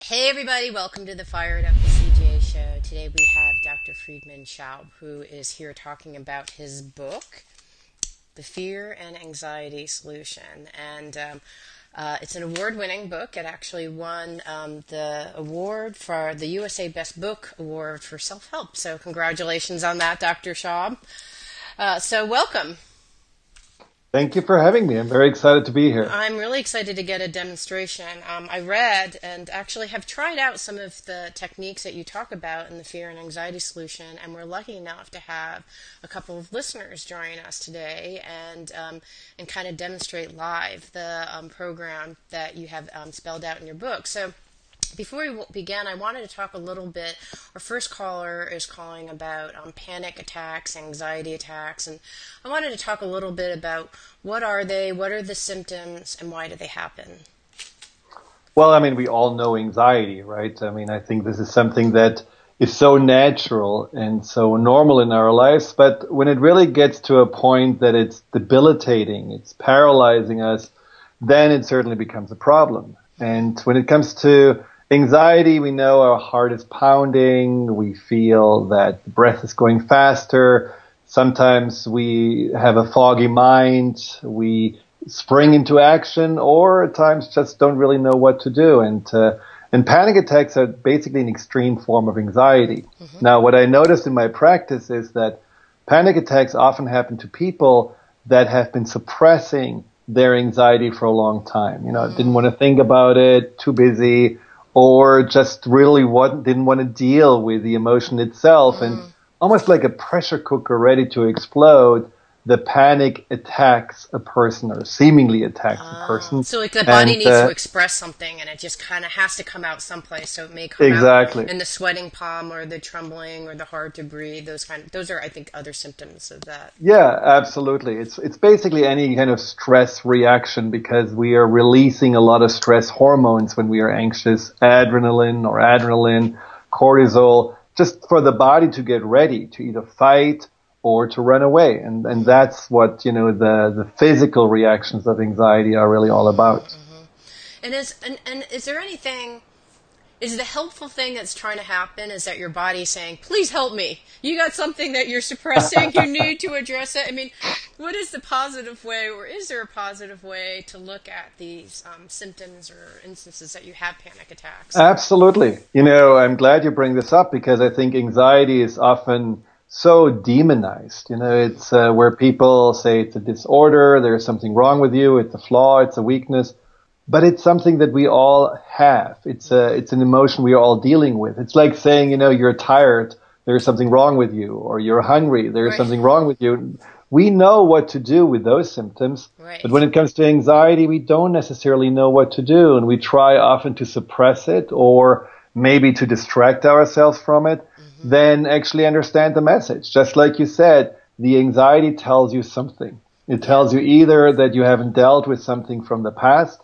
Hey everybody, welcome to the Fired Up the CJ show. Today we have Dr. Friedemann Schaub, who is here talking about his book, The Fear and Anxiety Solution. And it's an award-winning book. It actually won the award for the USA Best Book Award for Self-Help. So congratulations on that, Dr. Schaub. So welcome. Thank you for having me. I'm very excited to be here. I'm really excited to get a demonstration. I read and actually have tried out some of the techniques that you talk about in the Fear and Anxiety Solution, and we're lucky enough to have a couple of listeners join us today and kind of demonstrate live the program that you have spelled out in your book. So before we begin, I wanted to talk a little bit. Our first caller is calling about panic attacks, anxiety attacks, and I wanted to talk a little bit about what are they, what are the symptoms, and why do they happen? Well, I mean, we all know anxiety, right? I mean, I think this is something that is so natural and so normal in our lives, but when it really gets to a point that it's debilitating, it's paralyzing us, then it certainly becomes a problem. And when it comes to anxiety, we know our heart is pounding, we feel that the breath is going faster, sometimes we have a foggy mind, we spring into action, or at times just don't really know what to do. And panic attacks are basically an extreme form of anxiety. Mm-hmm. Now, what I noticed in my practice is that panic attacks often happen to people that have been suppressing their anxiety for a long time. You know, didn't want to think about it, too busy, or just really didn't want to deal with the emotion itself. And almost like a pressure cooker ready to explode, the panic attacks a person or seemingly attacks a person. So like the body needs to express something and it just kind of has to come out someplace. So it may come out in the sweating palm or the trembling or the hard to breathe. Those are, I think, other symptoms of that. Yeah, absolutely. It's basically any kind of stress reaction because we are releasing a lot of stress hormones when we are anxious, adrenaline, cortisol, just for the body to get ready to either fight or to run away. And that's what, you know, the physical reactions of anxiety are really all about. Mm-hmm. And is there anything, is the helpful thing that's trying to happen is that your body's saying, please help me. You got something that you're suppressing. You need to address it. I mean, what is the positive way, or is there a positive way to look at these symptoms or instances that you have panic attacks? Absolutely. You know, I'm glad you bring this up because I think anxiety is often so demonized. You know, it's where people say it's a disorder, there's something wrong with you, it's a flaw, it's a weakness, but it's something that we all have. It's an emotion we are all dealing with. It's like saying, you know, you're tired, there's something wrong with you, or you're hungry, there's something wrong with you. We know what to do with those symptoms, but when it comes to anxiety, we don't necessarily know what to do, and we try often to suppress it or maybe to distract ourselves from it. Then actually understand the message. Just like you said, the anxiety tells you something. It tells you either that you haven't dealt with something from the past,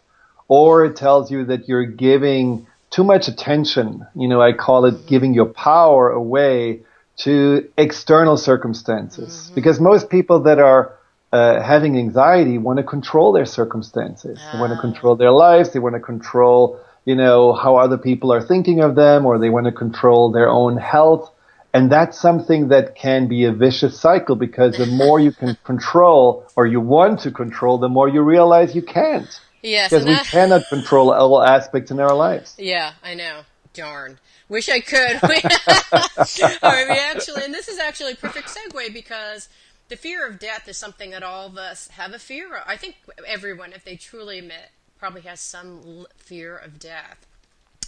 or it tells you that you're giving too much attention. You know, I call it giving your power away to external circumstances. Because most people that are having anxiety want to control their circumstances. They want to control their lives. They want to control, you know, how other people are thinking of them, or they want to control their own health. And that's something that can be a vicious cycle because the more you can control or you want to control, the more you realize you can't. Yes. Because we cannot control all aspects in our lives. Yeah, I know. Darn. Wish I could. All right, and this is actually a perfect segue because the fear of death is something that all of us have a fear of. I think everyone, if they truly admit, probably has some fear of death.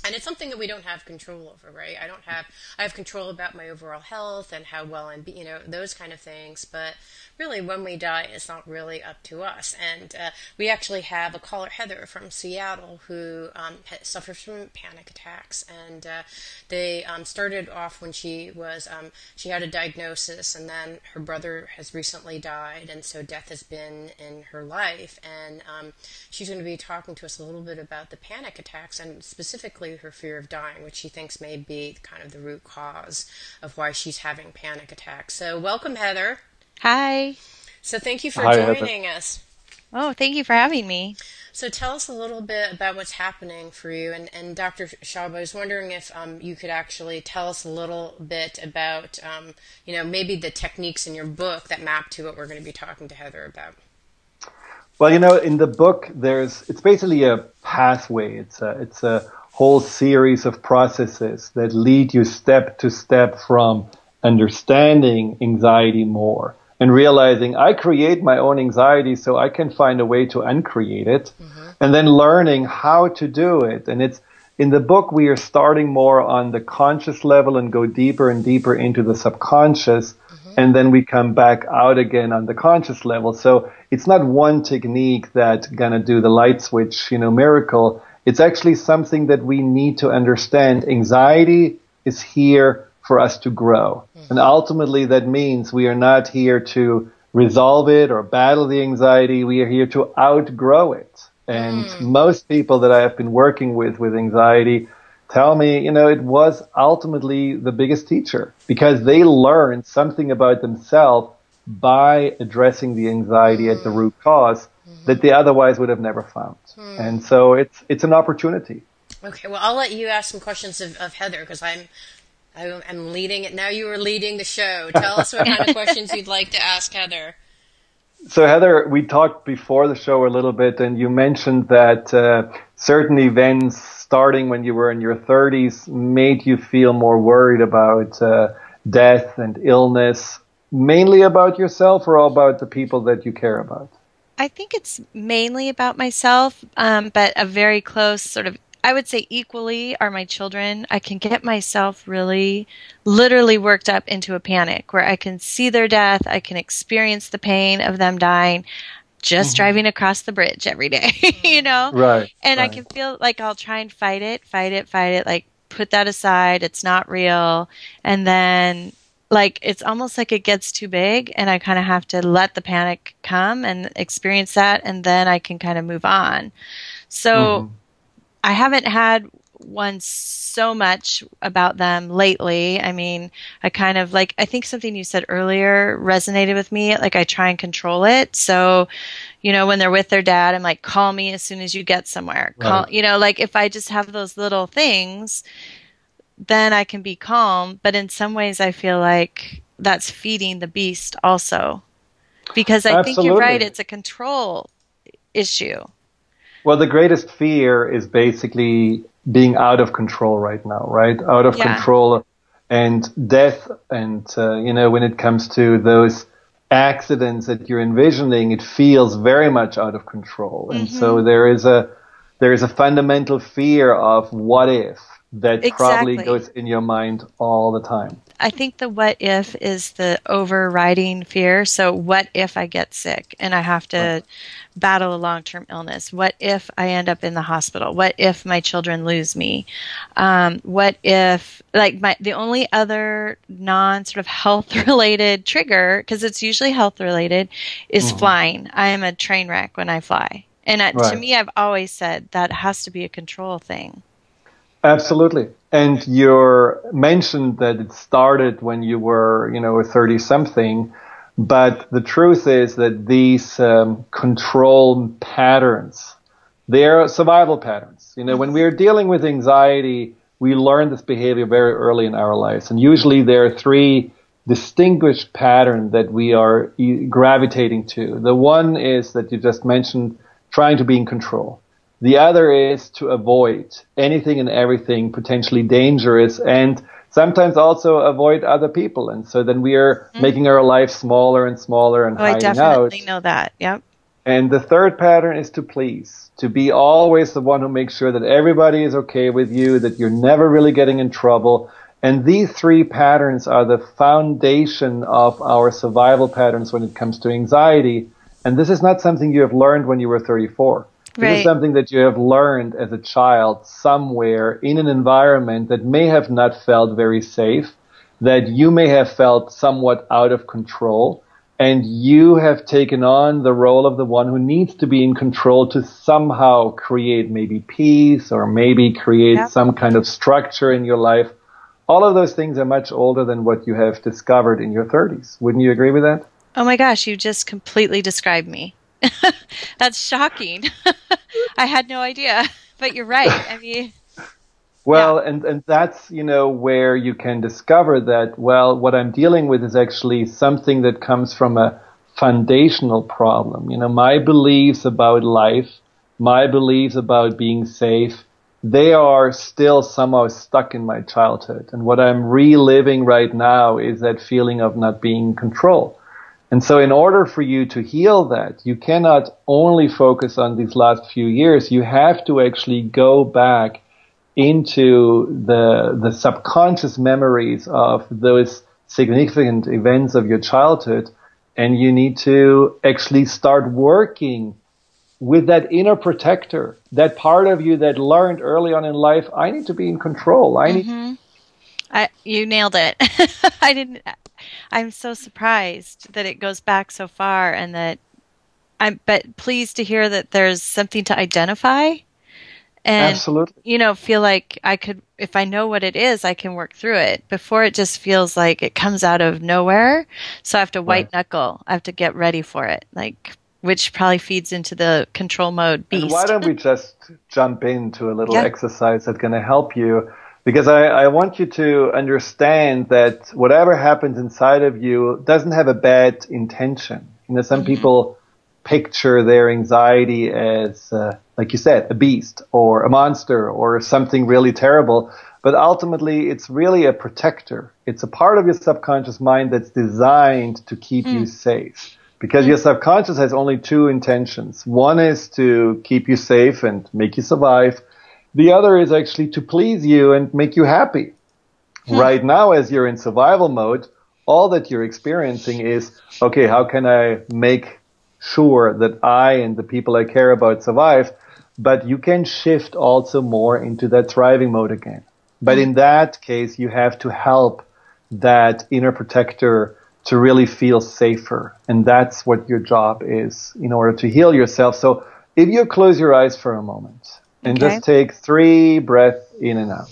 And it's something that we don't have control over, right? I have control about my overall health and how well I'm, you know, those kind of things. But really, when we die, it's not really up to us. And we actually have a caller, Heather, from Seattle, who suffers from panic attacks. And they started off when she had a diagnosis, and then her brother has recently died, and so death has been in her life. And she's going to be talking to us a little bit about the panic attacks, and specifically her fear of dying, which she thinks may be kind of the root cause of why she's having panic attacks. So welcome, Heather. Hi. So thank you for Hi, joining us. Oh, thank you for having me. So tell us a little bit about what's happening for you. And Dr. Schaub, I was wondering if you could actually tell us a little bit about, maybe the techniques in your book that map to what we're going to be talking to Heather about. Well, in the book, it's basically a pathway. It's a whole series of processes that lead you step to step from understanding anxiety more and realizing I create my own anxiety so I can find a way to uncreate it, Mm-hmm. and then learning how to do it. And it's in the book, we are starting more on the conscious level and go deeper and deeper into the subconscious. Mm-hmm. And then we come back out again on the conscious level. So it's not one technique that's gonna do the light switch, miracle. It's actually something that we need to understand. Anxiety is here for us to grow. And Mm-hmm. ultimately that means we are not here to resolve it or battle the anxiety. We are here to outgrow it. And Mm. most people that I have been working with anxiety tell me, it was ultimately the biggest teacher because they learned something about themselves by addressing the anxiety at the Mm. root cause Mm-hmm. that they otherwise would have never found. Mm. And so it's an opportunity. Okay, well, I'll let you ask some questions of Heather because I'm leading it. Now you are leading the show. Tell us what kind of questions you'd like to ask Heather. So Heather, we talked before the show a little bit, and you mentioned that certain events starting when you were in your 30s made you feel more worried about death and illness, mainly about yourself or about the people that you care about? I think it's mainly about myself, but a very close sort of, I would say equally are my children. I can get myself really literally worked up into a panic where I can see their death. I can experience the pain of them dying just Hmm. driving across the bridge every day, Right, And I right. can feel like I'll try and fight it, like put that aside. It's not real. And then like it's almost like it gets too big and I kind of have to let the panic come and experience that and then I can kind of move on. So Hmm. I haven't had one so much about them lately. I mean, I kind of like, I think something you said earlier resonated with me. Like I try and control it. So, when they're with their dad, I'm like, call me as soon as you get somewhere. Right. Like if I just have those little things, then I can be calm. But in some ways, I feel like that's feeding the beast also. Because I think you're right, Absolutely. it's a control issue. Well, the greatest fear is basically being out of control right now, right? Out of Yeah. control and death. And, when it comes to those accidents that you're envisioning, it feels very much out of control. And so Hmm. there is a fundamental fear of what if that probably Exactly. goes in your mind all the time. I think the what if is the overriding fear. So, what if I get sick and I have Right. to battle a long term illness? What if I end up in the hospital? What if my children lose me? What if, like, the only other non sort of health related trigger, because it's usually health related, is Hmm. flying. I am a train wreck when I fly. And to Right. me, I've always said that has to be a control thing. Absolutely. And you mentioned that it started when you were, 30 something. But the truth is that these control patterns, they're survival patterns. When we Hmm. are dealing with anxiety, we learn this behavior very early in our lives. And usually there are three distinguished patterns that we are gravitating to. The one is that you just mentioned, trying to be in control. The other is to avoid anything and everything potentially dangerous and sometimes also avoid other people. And so then we are making our life smaller and smaller and Oh, I hiding definitely out. know that. Yep. And the third pattern is to please, to be always the one who makes sure that everybody is okay with you, that you're never really getting in trouble. And these three patterns are the foundation of our survival patterns when it comes to anxiety. And this is not something you have learned when you were 34. This is Right. something that you have learned as a child somewhere in an environment that may have not felt very safe, that you may have felt somewhat out of control, and you have taken on the role of the one who needs to be in control to somehow create maybe peace or maybe create Yep. some kind of structure in your life. All of those things are much older than what you have discovered in your 30s. Wouldn't you agree with that? Oh my gosh, you just completely described me. That's shocking. I had no idea, but you're right. I mean, yeah. Well, and that's, where you can discover that, well, what I'm dealing with is actually something that comes from a foundational problem. My beliefs about life, my beliefs about being safe, they are still somehow stuck in my childhood. And what I'm reliving right now is that feeling of not being in control. And so in order for you to heal that, you cannot only focus on these last few years. You have to actually go back into the subconscious memories of those significant events of your childhood, and you need to actually start working with that inner protector, that part of you that learned early on in life, I need to be in control. You nailed it. I'm so surprised that it goes back so far, and that but pleased to hear that there's something to identify. And, Absolutely. Feel like I could, if I know what it is, I can work through it. Before, it just feels like it comes out of nowhere. So I have to white knuckle. I have to get ready for it, which probably feeds into the control mode beast. And why don't we just jump into a little exercise that's going to help you? Because I want you to understand that whatever happens inside of you doesn't have a bad intention. Some people picture their anxiety as, like you said, a beast or a monster or something really terrible. But ultimately, it's really a protector. It's a part of your subconscious mind that's designed to keep you safe. Because your subconscious has only two intentions. One is to keep you safe and make you survive. The other is actually to please you and make you happy. Right now, as you're in survival mode, all that you're experiencing is, okay, how can I make sure that I and the people I care about survive? But you can shift also more into that thriving mode again. But in that case, you have to help that inner protector to really feel safer. And that's what your job is in order to heal yourself. So if you close your eyes for a moment and just take 3 breaths in and out.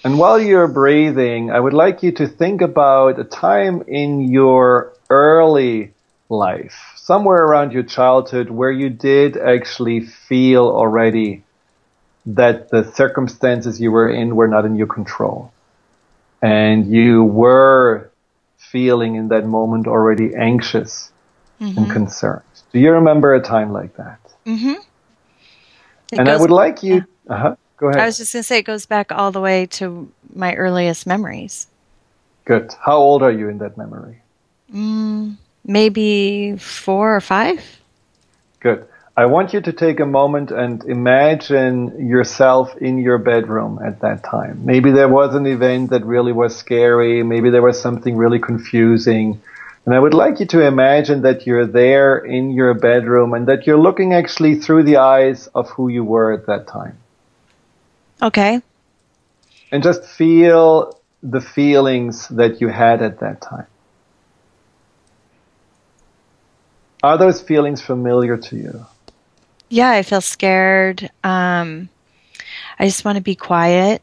And while you're breathing, I would like you to think about a time in your early life, somewhere around your childhood, where you did actually feel already that the circumstances you were in were not in your control. And you were feeling in that moment already anxious and concerned. Do you remember a time like that? And I would like you... Go ahead. I was just going to say it goes back all the way to my earliest memories. Good. How old are you in that memory? Maybe 4 or 5. Good. I want you to take a moment and imagine yourself in your bedroom at that time. Maybe there was an event that really was scary. Maybe there was something really confusing. And I would like you to imagine that you're there in your bedroom and that you're looking actually through the eyes of who you were at that time. Okay. And just feel the feelings that you had at that time. Are those feelings familiar to you? Yeah, I feel scared. I just want to be quiet.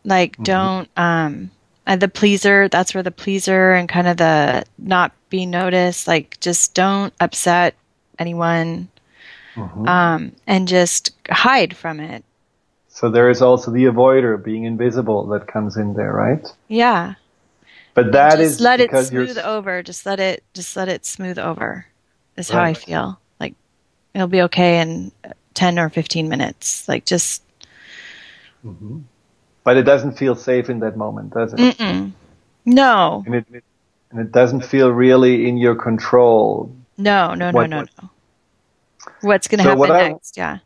Don't, the pleaser, that's where the pleaser and kind of the not being noticed, just don't upset anyone, and just hide from it. So there is also the avoider, being invisible, that comes in there, right? Yeah. But that just is let it because smooth over. Just let it smooth over is how I feel. It'll be okay in 10 or 15 minutes. But it doesn't feel safe in that moment, does it? No. And it doesn't feel really in your control. No. What's going to happen next? Yeah.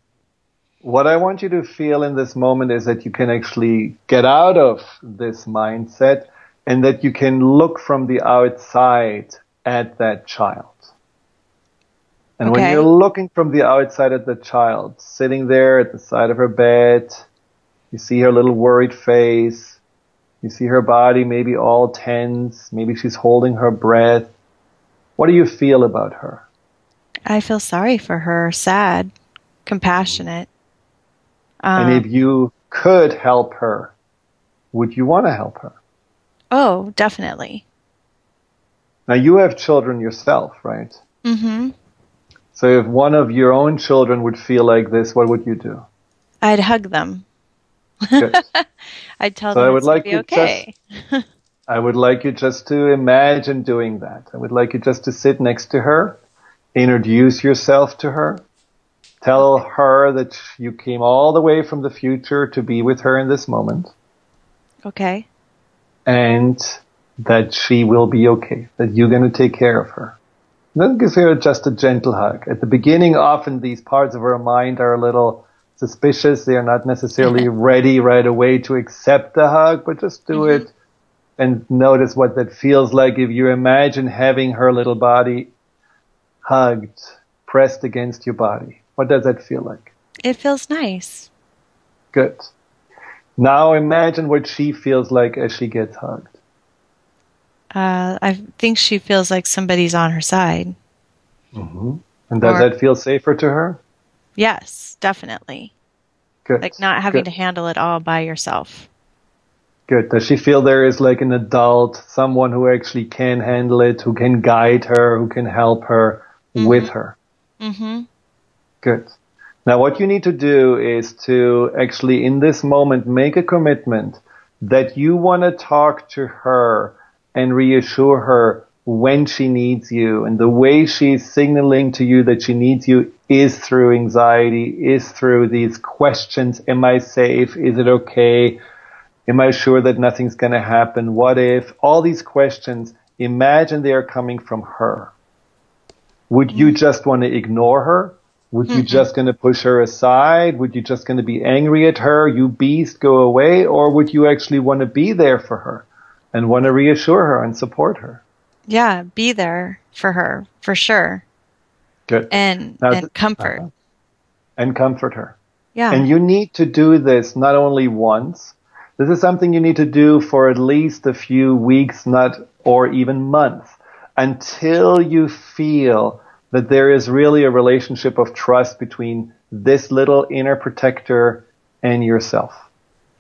What I want you to feel in this moment is that you can actually get out of this mindset and that you can look from the outside at that child. And when you're looking from the outside at the child, sitting there at the side of her bed, you see her little worried face, you see her body maybe all tense, maybe she's holding her breath. What do you feel about her? I feel sorry for her, sad, compassionate. And if you could help her, would you want to help her? Oh, definitely. Now, you have children yourself, right? Mm-hmm. So if one of your own children would feel like this, what would you do? I'd hug them. Good. I'd tell So them it's going to be okay. I would like you just to imagine doing that. I would like you just to sit next to her, introduce yourself to her, tell her that you came all the way from the future to be with her in this moment. Okay. And that she will be okay, that you're going to take care of her. And then give her just a gentle hug. At the beginning, often these parts of our mind are a little suspicious. They are not necessarily ready right away to accept the hug, but just do it and notice what that feels like if you imagine having her little body hugged, pressed against your body. What does that feel like? It feels nice. Good. Now imagine what she feels like as she gets hugged. I think she feels like somebody's on her side. Mm-hmm. And does that feel safer to her? Yes, definitely. Good. Like not having to handle it all by yourself. Good. Does she feel there is like an adult, someone who actually can handle it, who can guide her, who can help her with her? Mm-hmm. Good. Now what you need to do is to actually in this moment make a commitment that you want to talk to her and reassure her when she needs you. And the way she's signaling to you that she needs you is through anxiety, is through these questions. Am I safe? Is it okay? Am I sure that nothing's going to happen? What if? All these questions, imagine they are coming from her. Would you just want to ignore her? Would you just going to push her aside? Would you just going to be angry at her? You beast, go away? Or would you actually want to be there for her and want to reassure her and support her? Yeah, be there for her, for sure. Good. And comfort. And comfort her. Yeah. And you need to do this not only once. This is something you need to do for at least a few weeks, or even months, until you feel that there is really a relationship of trust between this little inner protector and yourself.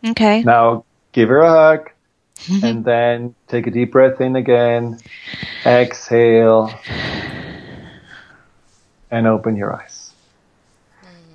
Okay. Now, give her a hug, and then take a deep breath in again, exhale, and open your eyes.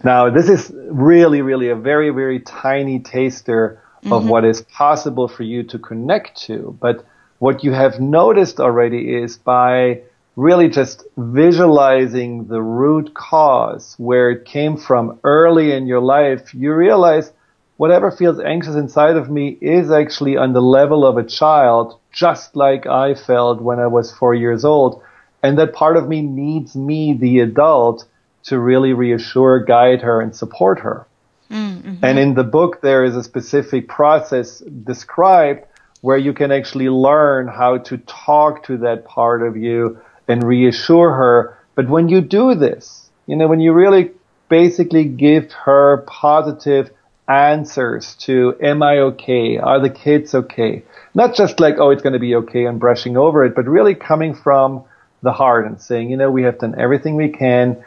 Now, this is really, really a very, very tiny taster of what is possible for you to connect to. But what you have noticed already is by really just visualizing the root cause, where it came from early in your life, you realize whatever feels anxious inside of me is actually on the level of a child, just like I felt when I was 4 years old. And that part of me needs me, the adult, to really reassure, guide her, and support her. And in the book, there is a specific process described where you can actually learn how to talk to that part of you and reassure her. But when you do this, when you really basically give her positive answers to, am I okay? Are the kids okay? Not just like, oh, it's going to be okay and brushing over it, but really coming from the heart and saying, we have done everything we can.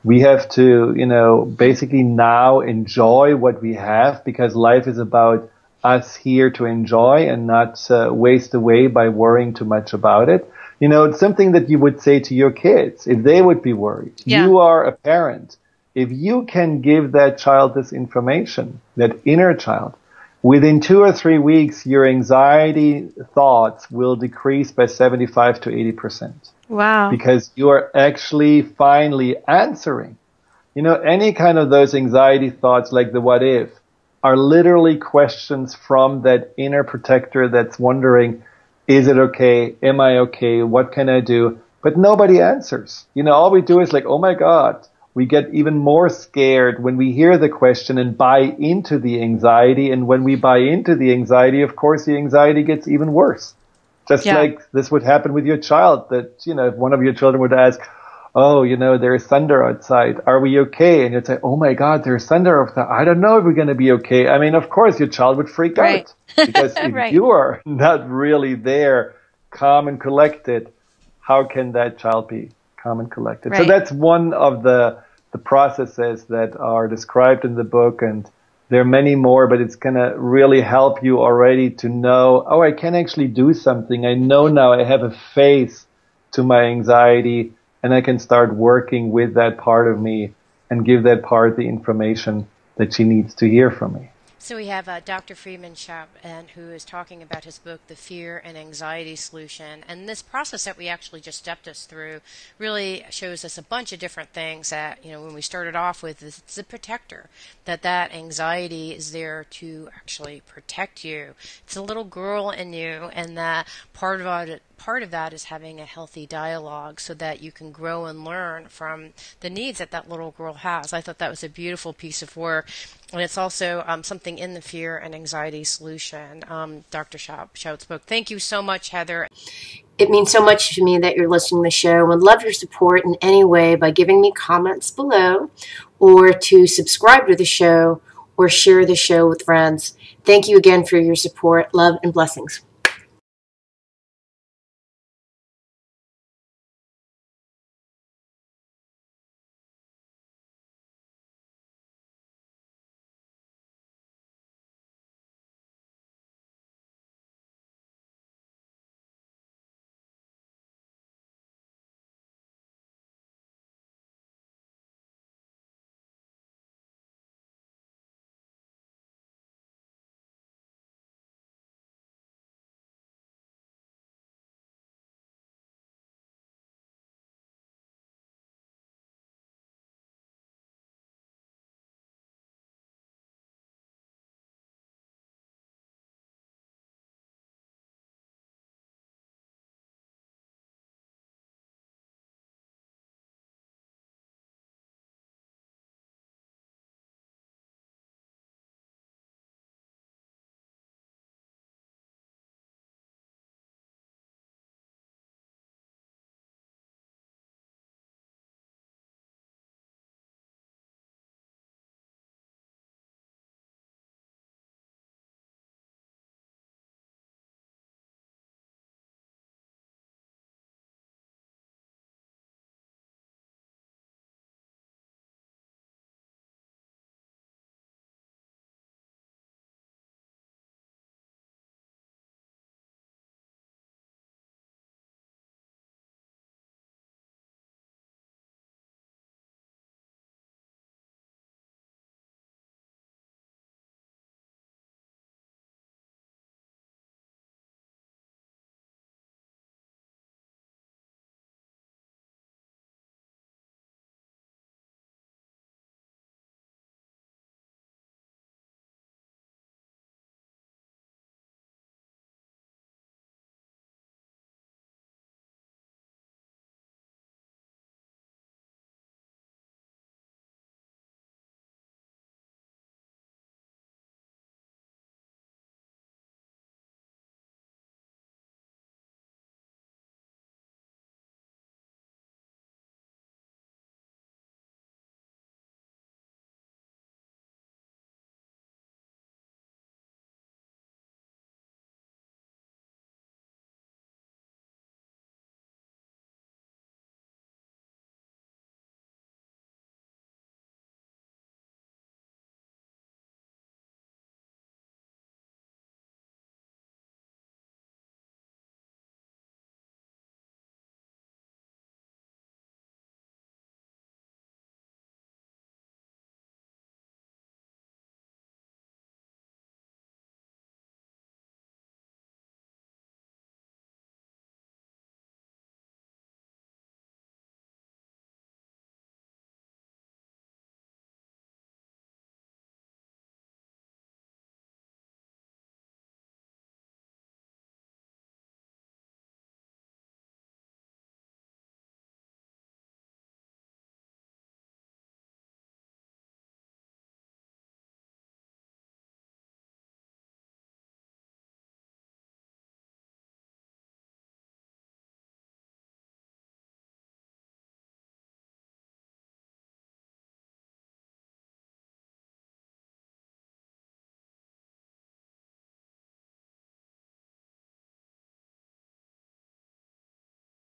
We have to, basically now enjoy what we have, because life is about us here to enjoy and not waste away by worrying too much about it. It's something that you would say to your kids if they would be worried. Yeah. You are a parent. If you can give that child this information, that inner child, within 2 or 3 weeks, your anxiety thoughts will decrease by 75 to 80%. Wow. Because you are actually finally answering. Any kind of those anxiety thoughts, like the what if, are literally questions from that inner protector that's wondering, is it okay? Am I okay? What can I do? But nobody answers. All we do is like, oh my God. We get even more scared when we hear the question and buy into the anxiety. And when we buy into the anxiety, of course, the anxiety gets even worse. Just like this would happen with your child, that, if one of your children would ask, oh, there's thunder outside. Are we okay? And you'd say, oh my God, there's thunder outside. I don't know if we're going to be okay. I mean, of course, your child would freak out. Because if you are not really there, calm and collected, how can that child be calm and collected? Right. So that's one of the processes that are described in the book. And there are many more, but it's going to really help you already to know, oh, I can actually do something. I know now I have a face to my anxiety, and I can start working with that part of me and give that part the information that she needs to hear from me. So we have Dr. Friedemann Schaub, who is talking about his book, The Fear and Anxiety Solution. And this process that we actually just stepped us through really shows us a bunch of different things that, when we started off with, it's a protector, that anxiety is there to actually protect you. It's a little girl in you, and that part of that is having a healthy dialogue so that you can grow and learn from the needs that little girl has. I thought that was a beautiful piece of work. And it's also something in the Fear and Anxiety Solution, Dr. Schaub's book. Thank you so much, Heather. It means so much to me that you're listening to the show. I would love your support in any way by giving me comments below, or to subscribe to the show, or share the show with friends. Thank you again for your support. Love and blessings.